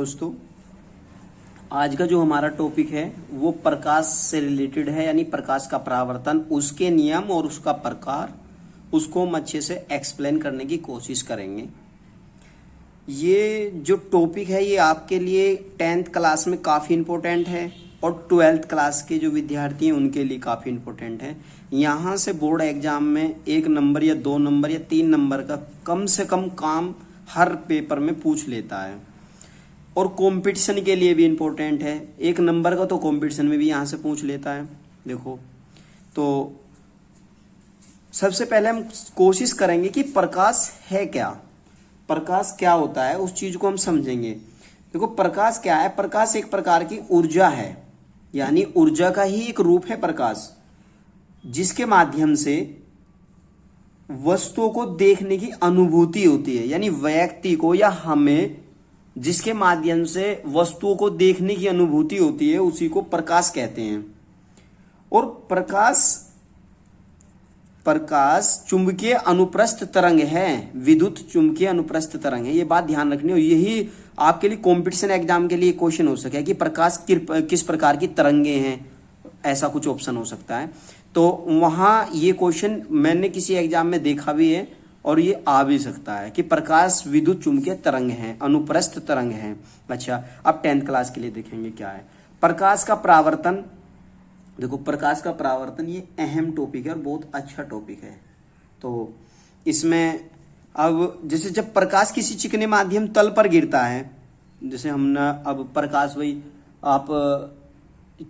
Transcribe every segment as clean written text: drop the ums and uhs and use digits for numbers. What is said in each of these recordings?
दोस्तों, आज का जो हमारा टॉपिक है वो प्रकाश से रिलेटेड है, यानी प्रकाश का परावर्तन, उसके नियम और उसका प्रकार, उसको हम अच्छे से एक्सप्लेन करने की कोशिश करेंगे। ये जो टॉपिक है ये आपके लिए 10th क्लास में काफ़ी इम्पोर्टेंट है और 12th क्लास के जो विद्यार्थी हैं उनके लिए काफ़ी इम्पोर्टेंट है। यहाँ से बोर्ड एग्जाम में 1 नंबर या 2 नंबर या 3 नंबर का कम से कम काम हर पेपर में पूछ लेता है और कंपटीशन के लिए भी इम्पोर्टेंट है। 1 नंबर का तो कंपटीशन में भी यहाँ से पूछ लेता है। देखो, तो सबसे पहले हम कोशिश करेंगे कि प्रकाश है क्या, प्रकाश क्या होता है, उस चीज को हम समझेंगे। देखो, प्रकाश क्या है? प्रकाश एक प्रकार की ऊर्जा है, यानी ऊर्जा का ही एक रूप है प्रकाश, जिसके माध्यम से वस्तुओं को देखने की अनुभूति होती है, यानी व्यक्ति को या हमें जिसके माध्यम से वस्तुओं को देखने की अनुभूति होती है उसी को प्रकाश कहते हैं। और प्रकाश चुंबकीय अनुप्रस्थ तरंग है, विद्युत चुंबकीय अनुप्रस्थ तरंग है। ये बात ध्यान रखनी हो, यही आपके लिए कंपटीशन एग्जाम के लिए क्वेश्चन हो सके कि प्रकाश किस प्रकार की तरंगे हैं, ऐसा कुछ ऑप्शन हो सकता है। तो वहां ये क्वेश्चन मैंने किसी एग्जाम में देखा भी है और ये आ भी सकता है कि प्रकाश विद्युत चुंबकीय तरंग है, अनुप्रस्थ तरंग है। अच्छा, अब 10th क्लास के लिए देखेंगे क्या है प्रकाश का परावर्तन। देखो, प्रकाश का परावर्तन ये अहम टॉपिक है और बहुत अच्छा टॉपिक है। तो इसमें अब जैसे जब प्रकाश किसी चिकने माध्यम तल पर गिरता है, जैसे हमने अब प्रकाश भाई आप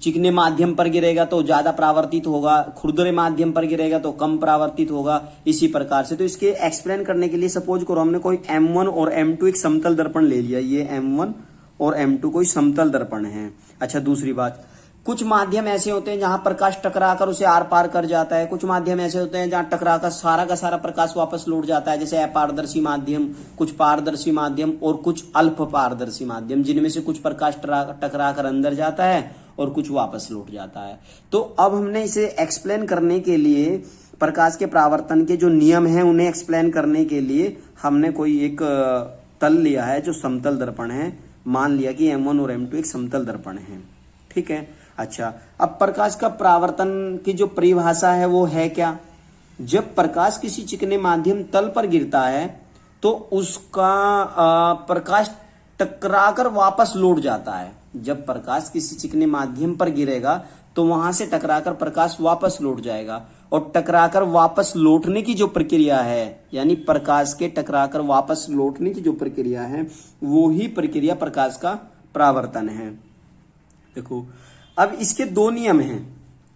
चिकने माध्यम पर गिरेगा तो ज्यादा परावर्तित होगा, खुरदरे माध्यम पर गिरेगा तो कम परावर्तित होगा, इसी प्रकार से। तो इसके एक्सप्लेन करने के लिए सपोज करो हमने कोई M1 और M2 एक समतल दर्पण ले लिया, ये M1 और M2 कोई समतल दर्पण है। अच्छा, दूसरी बात, कुछ माध्यम ऐसे होते हैं जहां प्रकाश टकराकर उसे आर पार कर जाता है, कुछ माध्यम ऐसे होते हैं जहां टकराकर सारा का सारा प्रकाश वापस लौट जाता है, जैसे अपारदर्शी माध्यम, कुछ पारदर्शी माध्यम और कुछ अल्प पारदर्शी माध्यम, जिनमें से कुछ प्रकाश टकराकर अंदर जाता है और कुछ वापस लौट जाता है। तो अब हमने इसे एक्सप्लेन करने के लिए, प्रकाश के परावर्तन के जो नियम हैं उन्हें एक्सप्लेन करने के लिए हमने कोई एक तल लिया है जो समतल दर्पण है। मान लिया कि M1 और M2 एक समतल दर्पण है, ठीक है। अच्छा, अब प्रकाश का परावर्तन की जो परिभाषा है वो है क्या? जब प्रकाश किसी चिकने माध्यम तल पर गिरता है तो उसका प्रकाश टकराकर वापस लौट जाता है। जब प्रकाश किसी चिकने माध्यम पर गिरेगा तो वहां से टकराकर प्रकाश वापस लौट जाएगा, और टकराकर वापस लौटने की जो प्रक्रिया है, यानी प्रकाश के टकराकर वापस लौटने की जो प्रक्रिया है, वो ही प्रक्रिया प्रकाश का परावर्तन है। देखो, अब इसके 2 नियम हैं।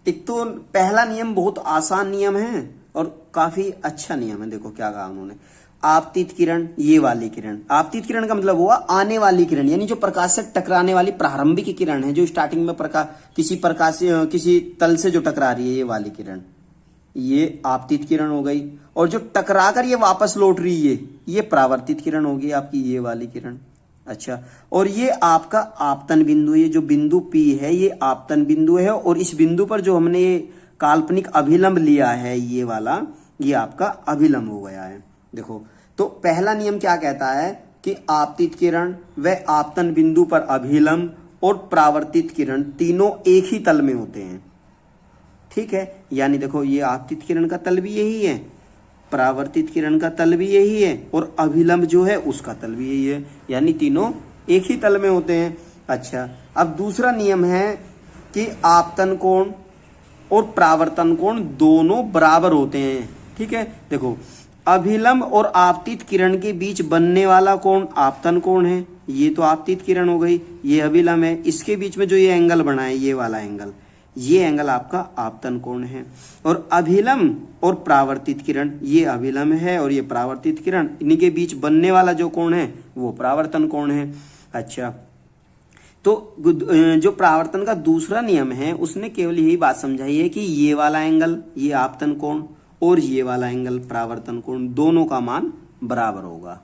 एक तो पहला नियम बहुत आसान नियम है और काफी अच्छा नियम है। देखो क्या कहा उन्होंने, आपतित किरण, ये वाली किरण। आपतित किरण का मतलब हुआ आने वाली किरण, यानी जो प्रकाश से टकराने वाली प्रारंभिक किरण है, जो स्टार्टिंग में किसी तल से जो टकरा रही है, ये वाली किरण, ये आपतित किरण हो गई। और जो टकराकर ये वापस लौट रही है, ये परावर्तित किरण होगी आपकी, ये वाली किरण। अच्छा, और ये आपका आपतन बिंदु, ये जो बिंदु P है ये आपतन बिंदु है, और इस बिंदु पर जो हमने ये काल्पनिक अभिलंब लिया है, ये वाला, ये आपका अभिलंब हो गया है। देखो, तो पहला नियम क्या कहता है कि आपतित किरण व आपतन बिंदु पर अभिलंब और परावर्तित किरण तीनों एक ही तल में होते हैं, ठीक है। यानी देखो, ये आपतित किरण का तल भी यही है, परावर्तित किरण का तल भी यही है, और अभिलंब जो है उसका तल भी यही है, यानी तीनों एक ही तल में होते हैं। अच्छा, अब दूसरा नियम है कि आपतन कोण और परावर्तन कोण दोनों बराबर होते हैं, ठीक है। देखो, अभिलंब और आपतित किरण के बीच बनने वाला कोण आपतन कोण है, ये तो आपतित किरण हो गई, ये अभिलंब है। इसके बीच में जो ये एंगल बना है, ये वाला एंगल, ये एंगल आपका आपतन कोण है। और अभिलंब और परावर्तित किरण, ये अभिलंब है और ये परावर्तित किरण, इनके बीच बनने वाला जो कोण है वो परावर्तन कोण है। अच्छा, तो जो परावर्तन का दूसरा नियम है उसने केवल यही बात समझाई है कि ये वाला एंगल, ये आपतन कोण, और ये वाला एंगल परावर्तन कोण, दोनों का मान बराबर होगा,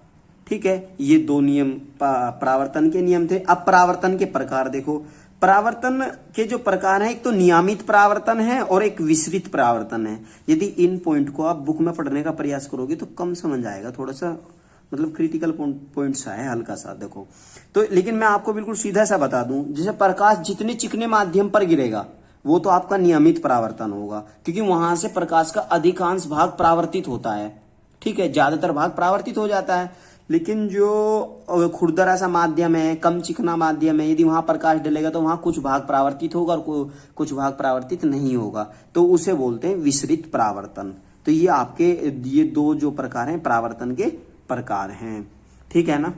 ठीक है। ये 2 नियम परावर्तन के नियम थे। अब परावर्तन के प्रकार देखो, परावर्तन के जो प्रकार है, एक तो नियमित परावर्तन है और एक विसरित परावर्तन है। यदि इन पॉइंट को आप बुक में पढ़ने का प्रयास करोगे तो कम समझ आएगा, थोड़ा सा मतलब क्रिटिकल पॉइंट सा है हल्का सा, देखो। तो लेकिन मैं आपको बिल्कुल सीधा सा बता दूं, जैसे प्रकाश जितने चिकने माध्यम पर गिरेगा वो तो आपका नियमित परावर्तन होगा, क्योंकि वहां से प्रकाश का अधिकांश भाग परावर्तित होता है, ठीक है, ज्यादातर भाग परावर्तित हो जाता है। लेकिन जो खुरदरा सा माध्यम है, कम चिकना माध्यम है, यदि वहां प्रकाश डलेगा तो वहां कुछ भाग परावर्तित होगा और कुछ भाग परावर्तित नहीं होगा, तो उसे बोलते हैं विसरित परावर्तन। तो ये आपके ये दो जो प्रकार हैं परावर्तन के प्रकार हैं, ठीक है ना।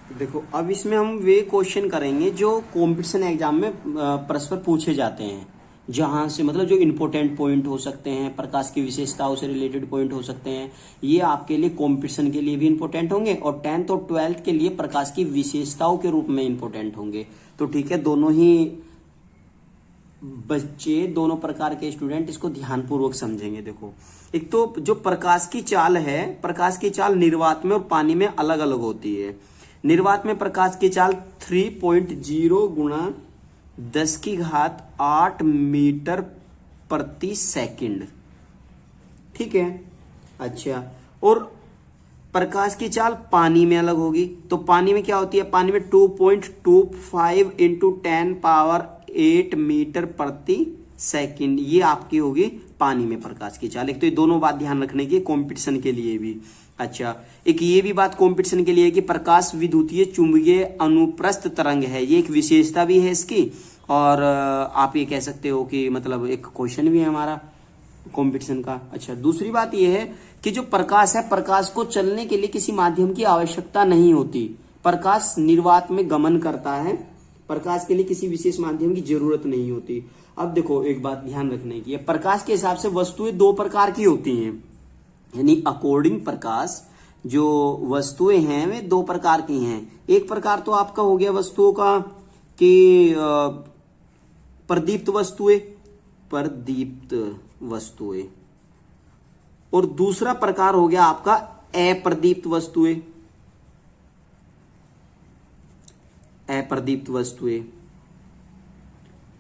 देखो अब इसमें हम वे क्वेश्चन करेंगे जो कंपटीशन एग्जाम में परस्पर पूछे जाते हैं, जहां से मतलब जो इंपॉर्टेंट पॉइंट हो सकते हैं, प्रकाश की विशेषताओं से रिलेटेड पॉइंट हो सकते हैं, ये आपके लिए कंपटीशन के लिए भी इंपॉर्टेंट होंगे और 10th और 12th के लिए प्रकाश की विशेषताओं के रूप में इंपॉर्टेंट होंगे। तो ठीक है, दोनों ही बच्चे, दोनों प्रकार के स्टूडेंट इसको ध्यानपूर्वक समझेंगे। देखो, एक तो जो प्रकाश की चाल है, प्रकाश की चाल निर्वात में और पानी में अलग अलग होती है। निर्वात में प्रकाश की चाल 3.0 गुणा 10⁸ मीटर प्रति सेकंड, ठीक है। अच्छा, और प्रकाश की चाल पानी में अलग होगी। तो पानी में क्या होती है, पानी में 2.25 इंटू 10⁸ मीटर प्रति सेकंड, ये आपकी होगी पानी में प्रकाश की चाल। एक तो ये दोनों बात ध्यान रखने की कंपटीशन के लिए भी। अच्छा, एक ये भी बात कंपटीशन के लिए है कि प्रकाश विद्युतीय चुंबकीय अनुप्रस्थ तरंग है, ये एक विशेषता भी है इसकी, और आप ये कह सकते हो कि मतलब एक क्वेश्चन भी है हमारा कंपटीशन का। अच्छा, दूसरी बात ये है कि जो प्रकाश है, प्रकाश को चलने के लिए किसी माध्यम की आवश्यकता नहीं होती। प्रकाश निर्वात में गमन करता है, प्रकाश के लिए किसी विशेष माध्यम की जरूरत नहीं होती। अब देखो, एक बात ध्यान रखने की है, प्रकाश के हिसाब से वस्तुएं दो प्रकार की होती हैं, यानी अकॉर्डिंग प्रकाश जो वस्तुएं हैं वे दो प्रकार की हैं। एक प्रकार तो आपका हो गया वस्तुओं का कि प्रदीप्त वस्तुएं, प्रदीप्त वस्तुएं, और दूसरा प्रकार हो गया आपका अप्रदीप्त वस्तुएं, अप्रदीप्त वस्तुएं।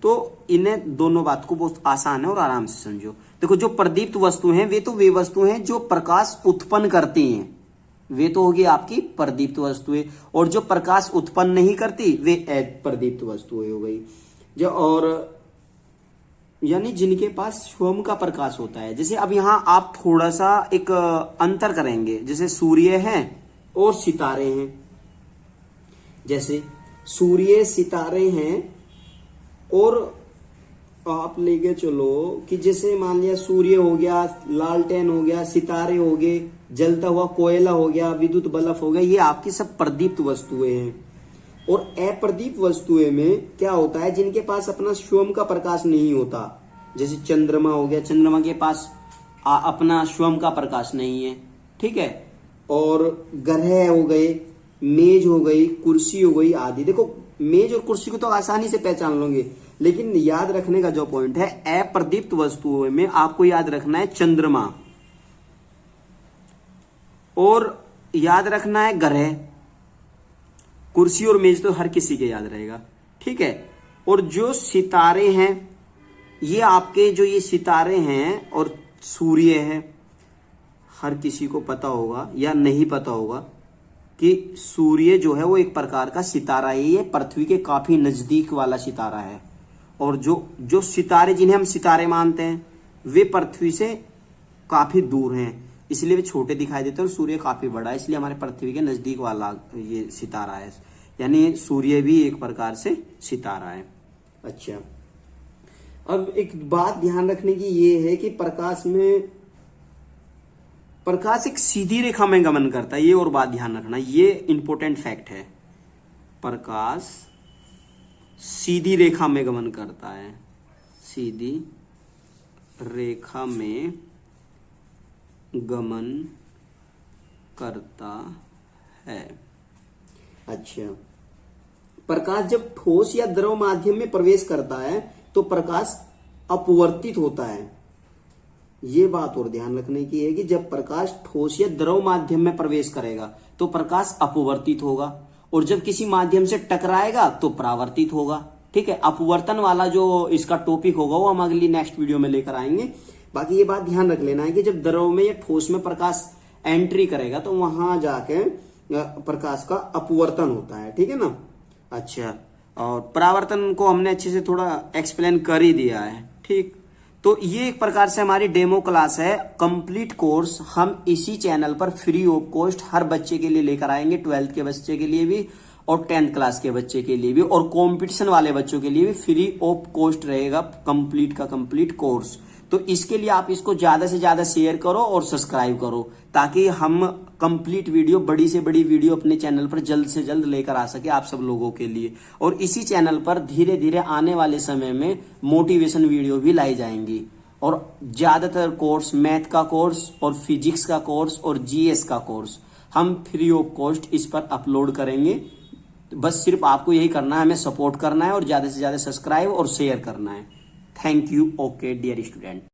तो इन्हें दोनों बात को बहुत आसान है और आराम से समझो। देखो, जो प्रदीप्त वस्तु हैं वे तो वे वस्तुएं हैं जो प्रकाश उत्पन्न करती हैं, वे तो होगी आपकी प्रदीप्त वस्तुएं, और जो प्रकाश उत्पन्न नहीं करती वे अप्रदीप्त वस्तुएं हो गई। जो और यानी जिनके पास स्वयं का प्रकाश होता है। जैसे अब यहां आप थोड़ा सा एक अंतर करेंगे, जैसे सूर्य है और सितारे हैं। जैसे सूर्य सितारे हैं, और आप लेके चलो कि जैसे मान लिया सूर्य हो गया, लालटेन हो गया, सितारे हो गए, जलता हुआ कोयला हो गया, विद्युत बल्ब हो गया, ये आपकी सब प्रदीप्त वस्तुएं हैं। और अप्रदीप्त वस्तुएं में क्या होता है, जिनके पास अपना स्वयं का प्रकाश नहीं होता। जैसे चंद्रमा हो गया, चंद्रमा के पास अपना स्वयं का प्रकाश नहीं है, ठीक है। और ग्रह हो गए, मेज हो गई, कुर्सी हो गई आदि। देखो, मेज और कुर्सी को तो आसानी से पहचान लोगे, लेकिन याद रखने का जो पॉइंट है, अप्रदीप्त वस्तुओं में आपको याद रखना है चंद्रमा, और याद रखना है ग्रह। कुर्सी और मेज तो हर किसी के याद रहेगा, ठीक है। और जो सितारे हैं, ये आपके जो ये सितारे हैं और सूर्य है, हर किसी को पता होगा या नहीं पता होगा कि सूर्य जो है वो एक प्रकार का सितारा है, ये पृथ्वी के काफी नजदीक वाला सितारा है। और जो सितारे जिन्हें हम सितारे मानते हैं वे पृथ्वी से काफी दूर हैं, इसलिए वे छोटे दिखाई देते हैं, और सूर्य काफी बड़ा है, इसलिए हमारे पृथ्वी के नजदीक वाला ये सितारा है। यानी सूर्य भी एक प्रकार से सितारा है। अच्छा, अब एक बात ध्यान रखने की ये है कि प्रकाश एक सीधी रेखा में गमन करता है, ये और बात ध्यान रखना, ये इंपॉर्टेंट फैक्ट है। प्रकाश सीधी रेखा में गमन करता है, सीधी रेखा में गमन करता है। अच्छा, प्रकाश जब ठोस या द्रव माध्यम में प्रवेश करता है तो प्रकाश अपवर्तित होता है। ये बात और ध्यान रखने की है कि जब प्रकाश ठोस या द्रव माध्यम में प्रवेश करेगा तो प्रकाश अपवर्तित होगा, और जब किसी माध्यम से टकराएगा तो परावर्तित होगा, ठीक है। अपवर्तन वाला जो इसका टॉपिक होगा वो हम अगली नेक्स्ट वीडियो में लेकर आएंगे। बाकी ये बात ध्यान रख लेना है कि जब द्रव में या ठोस में प्रकाश एंट्री करेगा तो वहां जाके प्रकाश का अपवर्तन होता है, ठीक है ना। अच्छा, और परावर्तन को हमने अच्छे से थोड़ा एक्सप्लेन कर ही दिया है, ठीक। तो ये एक प्रकार से हमारी डेमो क्लास है। कंप्लीट कोर्स हम इसी चैनल पर फ्री ऑफ कॉस्ट हर बच्चे के लिए लेकर आएंगे, 12th के बच्चे के लिए भी और 10th क्लास के बच्चे के लिए भी, और कंपटीशन वाले बच्चों के लिए भी फ्री ऑफ कॉस्ट रहेगा कंप्लीट का कंप्लीट कोर्स। तो इसके लिए आप इसको ज्यादा से ज्यादा शेयर करो और सब्सक्राइब करो, ताकि हम कंप्लीट वीडियो, बड़ी से बड़ी वीडियो अपने चैनल पर जल्द से जल्द लेकर आ सके आप सब लोगों के लिए। और इसी चैनल पर धीरे धीरे आने वाले समय में मोटिवेशन वीडियो भी लाई जाएंगी, और ज्यादातर कोर्स, मैथ का कोर्स और फिजिक्स का कोर्स और जीएस का कोर्स हम फ्री ऑफ कॉस्ट इस पर अपलोड करेंगे। बस सिर्फ आपको यही करना है, हमें सपोर्ट करना है और ज्यादा से ज्यादा सब्सक्राइब और शेयर करना है। Thank you. Okay dear student.